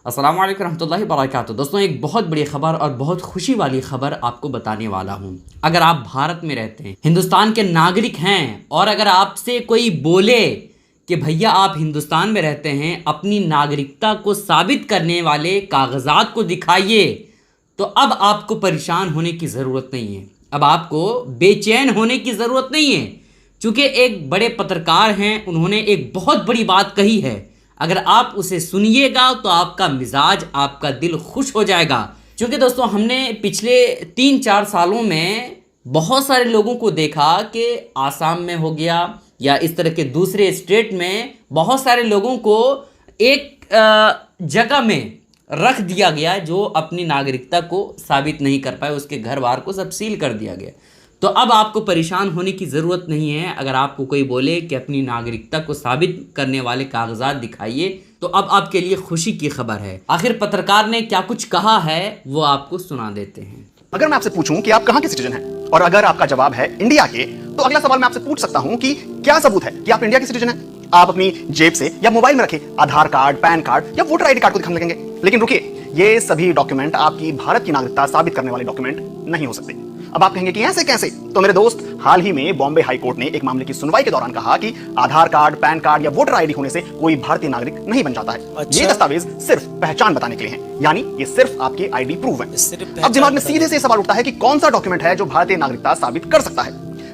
अस्सलाम वालेकुम रहमतुल्लाहि बरकातहू। दोस्तों, एक बहुत बड़ी खबर और बहुत खुशी वाली खबर आपको बताने वाला हूँ। अगर आप भारत में रहते हैं, हिंदुस्तान के नागरिक हैं और अगर आपसे कोई बोले कि भैया आप हिंदुस्तान में रहते हैं, अपनी नागरिकता को साबित करने वाले कागजात को दिखाइए, तो अब आपको परेशान होने की ज़रूरत नहीं है। अब आपको बेचैन होने की ज़रूरत नहीं है, चूँकि एक बड़े पत्रकार हैं, उन्होंने एक बहुत बड़ी बात कही है। अगर आप उसे सुनिएगा तो आपका मिजाज, आपका दिल खुश हो जाएगा। क्योंकि दोस्तों, हमने पिछले 3-4 सालों में बहुत सारे लोगों को देखा कि आसाम में हो गया या इस तरह के दूसरे स्टेट में बहुत सारे लोगों को एक जगह में रख दिया गया जो अपनी नागरिकता को साबित नहीं कर पाए, उसके घर बार को सब सील कर दिया गया। तो अब आपको परेशान होने की ज़रूरत नहीं है। अगर आपको कोई बोले कि अपनी नागरिकता को साबित करने वाले कागजात दिखाइए, तो अब आपके लिए खुशी की खबर है। आखिर पत्रकार ने क्या कुछ कहा है वो आपको सुना देते हैं। अगर मैं आपसे पूछूं कि आप कहां के सिटीजन हैं और अगर आपका जवाब है इंडिया के, तो अगला सवाल मैं आपसे पूछ सकता हूं कि क्या सबूत है कि आप इंडिया के सिटीजन हैं। आप अपनी जेब से या मोबाइल में रखे आधार कार्ड, पैन कार्ड या वोटर आईडी कार्ड को दिखाने लगेंगे। लेकिन रुकिए, ये सभी डॉक्यूमेंट आपकी भारत की नागरिकता साबित करने वाले डॉक्यूमेंट नहीं हो सकते। अब आप कहेंगे कि ऐसे कैसे? तो मेरे दोस्त, हाल ही में बॉम्बे हाई कोर्ट ने एक मामले की सुनवाई के दौरान कहा कि आधार कार्ड, पैन कार्ड या वोटर आईडी होने से कोई भारतीय नागरिक नहीं बन जाता है। ये दस्तावेज सिर्फ पहचान बताने के लिए हैं, यानी ये सिर्फ आपके आईडी प्रूफ है। अब दिमाग में सीधे से सवाल उठता है कि कौन सा डॉक्यूमेंट है जो भारतीय नागरिकता साबित कर सकता है।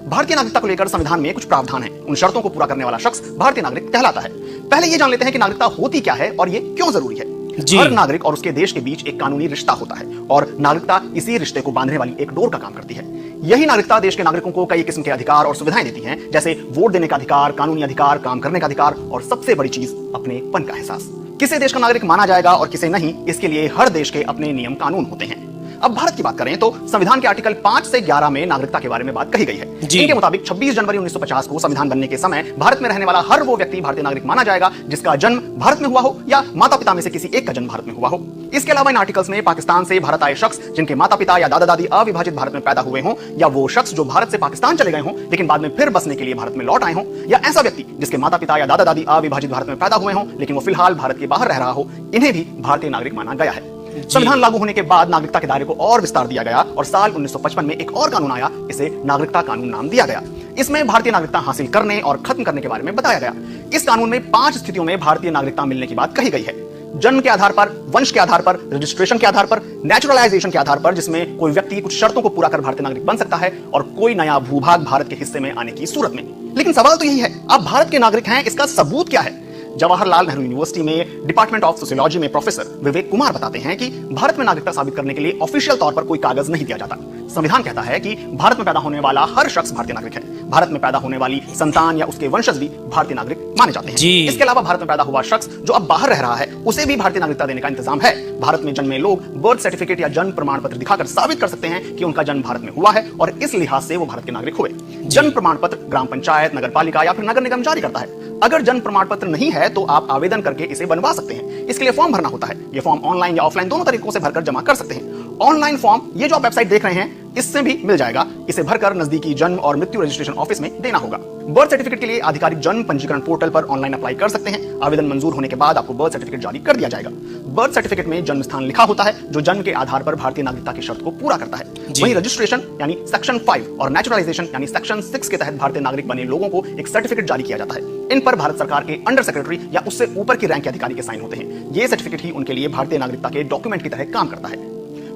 भारतीय नागरिकता को लेकर संविधान में कुछ प्रावधान है। उन शर्तों को पूरा करने वाला शख्स भारतीय नागरिक कहलाता है। पहले ये जान लेते हैं कि नागरिकता होती क्या है और ये क्यों जरूरी है। हर नागरिक और उसके देश के बीच एक कानूनी रिश्ता होता है और नागरिकता इसी रिश्ते को बांधने वाली एक डोर का काम करती है। यही नागरिकता देश के नागरिकों को कई किस्म के अधिकार और सुविधाएं देती हैं, जैसे वोट देने का अधिकार, कानूनी अधिकार, काम करने का अधिकार और सबसे बड़ी चीज अपनेपन का एहसास। किसे देश का नागरिक माना जाएगा और किसे नहीं, इसके लिए हर देश के अपने नियम कानून होते हैं। अब भारत की बात करें तो संविधान के आर्टिकल 5 से 11 में नागरिकता के बारे में बात कही गई है। इनके मुताबिक 26 जनवरी 1950 को संविधान बनने के समय भारत में रहने वाला हर वो व्यक्ति भारतीय नागरिक माना जाएगा जिसका जन्म भारत में हुआ हो या माता पिता में से किसी एक का जन्म भारत में हुआ हो। इसके अलावा इन आर्टिकल्स में पाकिस्तान से भारत आए शख्स जिनके माता पिता या दादा दादी अविभाजित भारत में पैदा हुए हों, या वो शख्स जो भारत से पाकिस्तान चले गए हों लेकिन बाद में फिर बसने के लिए भारत में लौट आए हों, या ऐसा व्यक्ति जिसके माता पिता या दादा दादी अविभाजित भारत में पैदा हुए हों लेकिन वो फिलहाल भारत के बाहर रह रहा हो, इन्हें भी भारतीय नागरिक माना गया है। संविधान लागू होने के बाद नागरिकता के दायरे को और विस्तार दिया गया और साल 1955 में एक और कानून आया, इसे नागरिकता कानून नाम दिया गया। इसमें भारतीय नागरिकता हासिल करने और खत्म करने के बारे में बताया गया। इस कानून में 5 स्थितियों में भारतीय नागरिकता मिलने की बात कही गई है। जन्म के आधार पर, वंश के आधार पर, रजिस्ट्रेशन के आधार पर, नेचुरलाइजेशन के आधार पर, जिसमें कोई व्यक्ति कुछ शर्तों को पूरा कर भारतीय नागरिक बन सकता है, और कोई नया भूभाग भारत के हिस्से में आने की सूरत में। लेकिन सवाल तो यही है, आप भारत के नागरिक हैं, इसका सबूत क्या है? जवाहरलाल नेहरू यूनिवर्सिटी में डिपार्टमेंट ऑफ सोशियोलॉजी में प्रोफेसर विवेक कुमार बताते हैं कि भारत में नागरिकता साबित करने के लिए ऑफिशियल तौर पर कोई कागज नहीं दिया जाता। संविधान कहता है कि भारत में पैदा होने वाला हर शख्स भारतीय नागरिक है। भारत में पैदा होने वाली संतान या उसके वंशज भी भारतीय नागरिक माने जाते हैं। इसके अलावा भारत में पैदा हुआ शख्स जो अब बाहर रह रहा है, उसे भी भारतीय नागरिकता देने का इंतजाम है। भारत में जन्मे लोग बर्थ सर्टिफिकेट या जन्म प्रमाण पत्र दिखाकर साबित कर सकते हैं कि उनका जन्म भारत में हुआ है और इस लिहाज से वो भारत के नागरिक हुए। जन्म प्रमाण पत्र ग्राम पंचायत, नगर पालिका या फिर नगर निगम जारी करता है। अगर जन्म प्रमाण पत्र नहीं है तो आप आवेदन करके इसे बनवा सकते हैं। इसके लिए फॉर्म भरना होता है। ये फॉर्म ऑनलाइन या ऑफलाइन दोनों तरीकों से भरकर जमा कर सकते हैं। ऑनलाइन फॉर्म, ये जो आप वेबसाइट देख रहे हैं, इससे भी मिल जाएगा। इसे भरकर नजदीकी जन्म और मृत्यु रजिस्ट्रेशन ऑफिस में देना होगा। बर्थ सर्टिफिकेट के लिए आधिकारिक जन्म पंजीकरण पोर्टल पर ऑनलाइन अप्लाई कर सकते हैं। आवेदन मंजूर होने के बाद आपको बर्थ सर्टिफिकेट जारी कर दिया जाएगा। बर्थ सर्टिफिकेट में जन्म स्थान लिखा होता है जो जन्म के आधार पर भारतीय नागरिकता की शर्त को पूरा करता है। वहीं रजिस्ट्रेशन यानी सेक्शन 5 और नेचुरलाइजेशन यानी सेक्शन 6 के तहत भारतीय नागरिक बने लोगों को एक सर्टिफिकेट जारी किया जाता है। इन पर भारत सरकार के अंडर सेक्रेटरी या उससे ऊपर की रैंक के अधिकारी के साइन होते हैं। ये सर्टिफिकेट ही उनके लिए भारतीय नागरिकता के डॉक्यूमेंट की तरह काम करता है।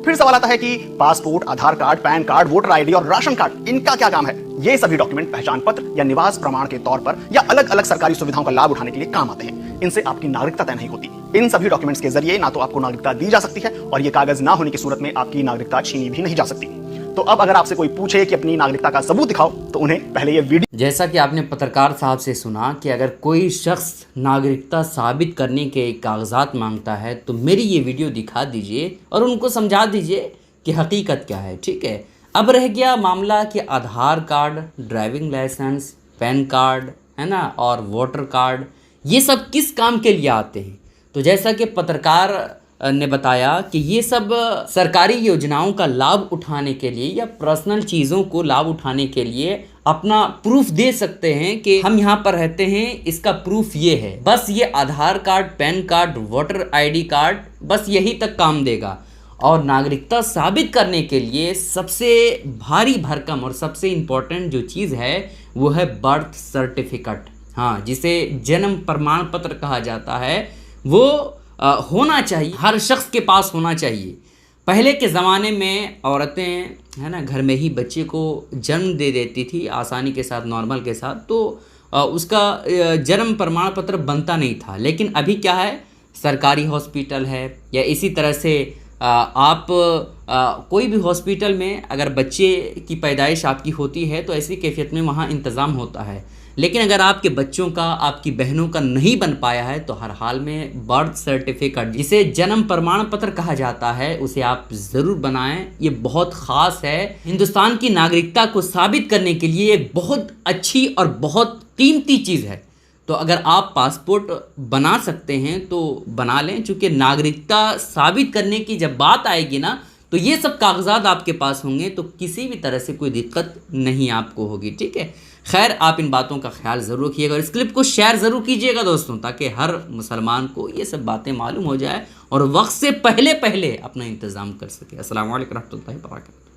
फिर सवाल आता है कि passport, Aadhaar card, PAN card, voter ID और राशन कार्ड, इनका क्या काम है? ये सभी डॉक्यूमेंट पहचान पत्र या निवास प्रमाण के तौर पर या अलग अलग सरकारी सुविधाओं का लाभ उठाने के लिए काम आते हैं। इनसे आपकी नागरिकता तय नहीं होती। इन सभी डॉक्यूमेंट्स के जरिए ना तो आपको नागरिकता दी जा सकती है और ये कागज ना होने की सूरत में आपकी नागरिकता छीनी भी नहीं जा सकती। तो अब अगर आपसे कोई पूछे कि अपनी नागरिकता का सबूत दिखाओ, तो उन्हें पहले ये वीडियो। जैसा कि आपने पत्रकार साहब से सुना कि अगर कोई शख्स नागरिकता साबित करने के कागजात मांगता है तो मेरी ये वीडियो दिखा दीजिए और उनको समझा दीजिए कि हकीकत क्या है। ठीक है, अब रह गया मामला कि Aadhaar card, driving licence, PAN card, है ना, और वोटर कार्ड, ये सब किस काम के लिए आते हैं। तो जैसा कि पत्रकार ने बताया कि ये सब सरकारी योजनाओं का लाभ उठाने के लिए या पर्सनल चीज़ों को लाभ उठाने के लिए अपना प्रूफ दे सकते हैं कि हम यहाँ पर रहते हैं, इसका प्रूफ ये है। बस ये Aadhaar card, PAN card, voter ID card, बस यही तक काम देगा। और नागरिकता साबित करने के लिए सबसे भारी भरकम और सबसे इम्पोर्टेंट जो चीज़ है वो है बर्थ सर्टिफिकेट। हाँ, जिसे जन्म प्रमाण पत्र कहा जाता है, वो होना चाहिए, हर शख्स के पास होना चाहिए। पहले के ज़माने में औरतें है ना घर में ही बच्चे को जन्म दे देती थी आसानी के साथ, नॉर्मल के साथ, तो उसका जन्म प्रमाण पत्र बनता नहीं था। लेकिन अभी क्या है, सरकारी हॉस्पिटल है या इसी तरह से आप कोई भी हॉस्पिटल में अगर बच्चे की पैदाइश आपकी होती है तो ऐसी कैफियत में वहाँ इंतज़ाम होता है। लेकिन अगर आपके बच्चों का, आपकी बहनों का नहीं बन पाया है तो हर हाल में बर्थ सर्टिफिकेट, जिसे जन्म प्रमाण पत्र कहा जाता है, उसे आप ज़रूर बनाएं। ये बहुत ख़ास है, हिंदुस्तान की नागरिकता को साबित करने के लिए एक बहुत अच्छी और बहुत कीमती चीज़ है। तो अगर आप पासपोर्ट बना सकते हैं तो बना लें, चूँकि नागरिकता साबित करने की जब बात आएगी ना तो ये सब कागजात आपके पास होंगे तो किसी भी तरह से कोई दिक्कत नहीं आपको होगी। ठीक है, खैर आप इन बातों का ख्याल ज़रूर रखिएगा और इस क्लिप को शेयर ज़रूर कीजिएगा दोस्तों, ताकि हर मुसलमान को ये सब बातें मालूम हो जाए और वक्त से पहले पहले अपना इंतज़ाम कर सके। अस्सलाम वालेकुम रहमतुल्लाहि व बरकातहू।